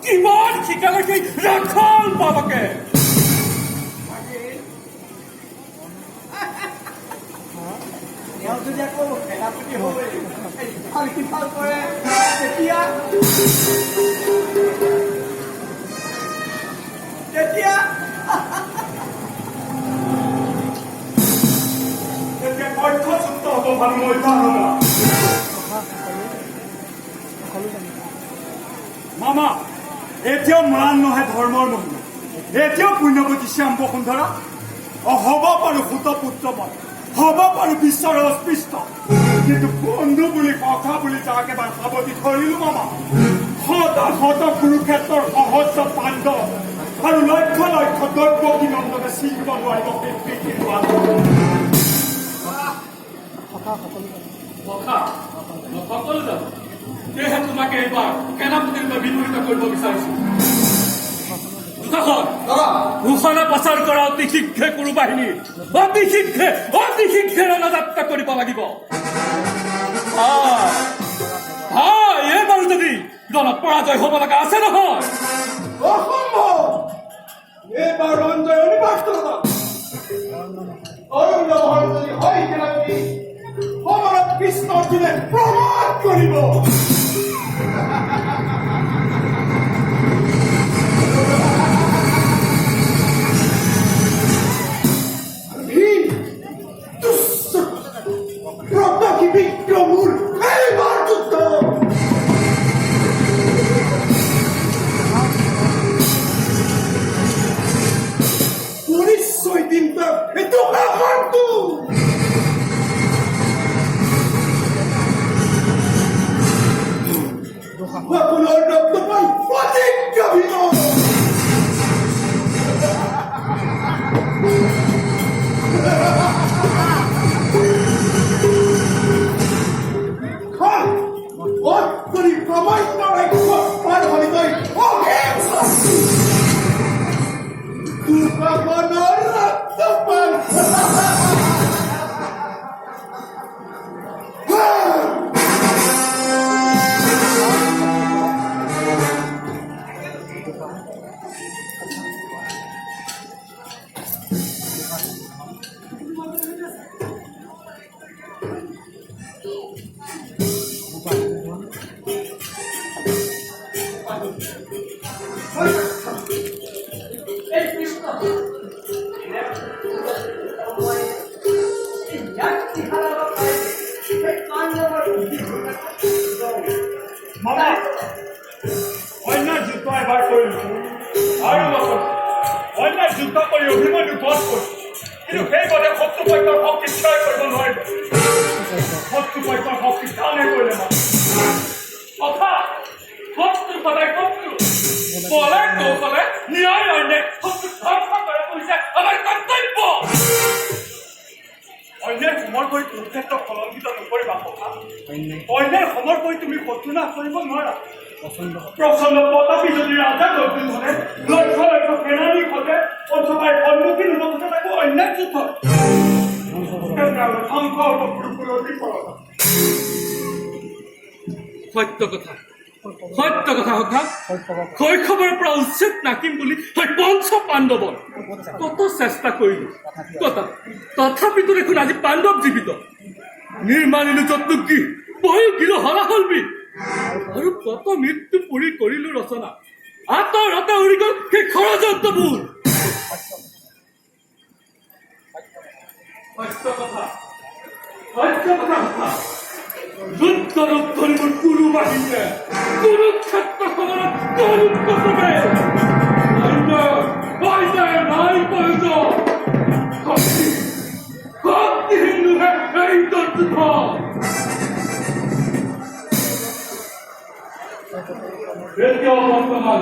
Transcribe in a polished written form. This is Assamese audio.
কিমান শিকালে সেই ৰাখাল বাবাকে যদি আকৌ সেনাপতি হৈ ইফাল সিফাল কৰে তেতিয়া অৰ্থযুক্ত হ'ব ভাল মই ধাৰণা মামা এতিয়াও ম্লান নহয় ধৰ্মৰ মহিমা এতিয়াও পুণ্যৱতী শ্যাম বসুন্ধৰা হ'ব পাৰো সুতপুত্ৰবত হ'ব পাৰো বিশ্বৰ অস্পৃষ্ট কিন্তু বন্ধু বুলি কথা বুলি যাক এবাৰ সাৱটি ধৰিলো মামা শত কুৰুক্ষেত্ৰৰ সহস্ৰ পাণ্ডৱ আৰু লক্ষ লক্ষ দৈৱকী নন্দনে চিন্তা নোৱাৰিব সেই পৃথিৱীৰ সকলো যাব সেয়েহে তোমাকে এইবাৰ সেনাপতিৰ পৰা বিমোহিত কৰিব বিচাৰিছো ঘোষণা প্ৰচাৰ কৰা অতি শীঘ্ৰে কোনো বাহিনী অতি শীঘ্ৰে ৰণযাত্ৰা কৰিব লাগিব এইবাৰো যদি দলত পৰাজয় হ'ব লগা আছে নহয় এইবাৰ ৰঞ্জয় অনিবাৰ্য অৰণ্য মহল যদি হয় সেনাপতি সমৰত কৃষ্ণৰ দিনে প্ৰমাণ কৰিব বিক্ৰমুৰ এইবাৰ যুদ্ধ নিশ্চয় দিনটা এতো কিন্তু আপনাৰ ৰক্ত পাই প্ৰতিজ্ঞা বিনোদ মামা অন্যায় যুদ্ধ এবাৰ কৰিলো আৰু লগত অন্যায় যুদ্ধ কৰি অভিমন্যু বধ কৰিলো কিন্তু সেইবাবে শত্ৰুপক্ষৰ শক্তি ক্ষয় কৰিব নোৱাৰিলো শত্ৰুপক্ষৰ শক্তি ধাৰণে কৰিলে কথা শত্ৰু সদায় শত্ৰু বলে কৌশলে ন্যায় অন্যায় শত্ৰু ধ্বংস কৰাটো হৈছে আমাৰ কৰ্তব্য অন্যায় সমৰ কৰি কুৰুক্ষেত্ৰক কলংকিত নকৰিবা কথা অন্যায় সমৰ কৰি তুমি শত্ৰু নাশ কৰিব নোৱাৰা প্ৰচণ্ড প্ৰতাপী যদি ৰাজা দক্ষিণে লক্ষ লক্ষ সেনানী ঘটে অথবা সন্মুখীন হ'ব খোজে তাকো অন্যায় যুদ্ধ ধ্বংস হ'ব গুৰুকুলৰ বিপৰত সত্য কথা সখা শৈশৱৰ পৰা উচ্ছেদ নাকিম বুলি পঞ্চ পাণ্ডৱৰ কত চেষ্টা কৰিলো তথাপিতো দেখোন আজি পাণ্ডৱ জীৱিত নিৰ্মাণিলো চতুৰ্গী বহি গিলো হলাহলবি আৰু কত মৃত্যু পুৰি কৰিলো ৰচনা আঁতৰ উৰি গল সেই ষড়যন্ত্ৰবোৰ সত্য কথা যুদ্ধ ৰূপ ধৰিব কোনো বাহিনীয়ে কুৰুক্ষেত্ৰ সমৰত তৰুণ কচবে অন্যায় নাই প্ৰয়োজন শক্তিহীন লোহে এই যুদ্ধ এতিয়াও বৰ্তমান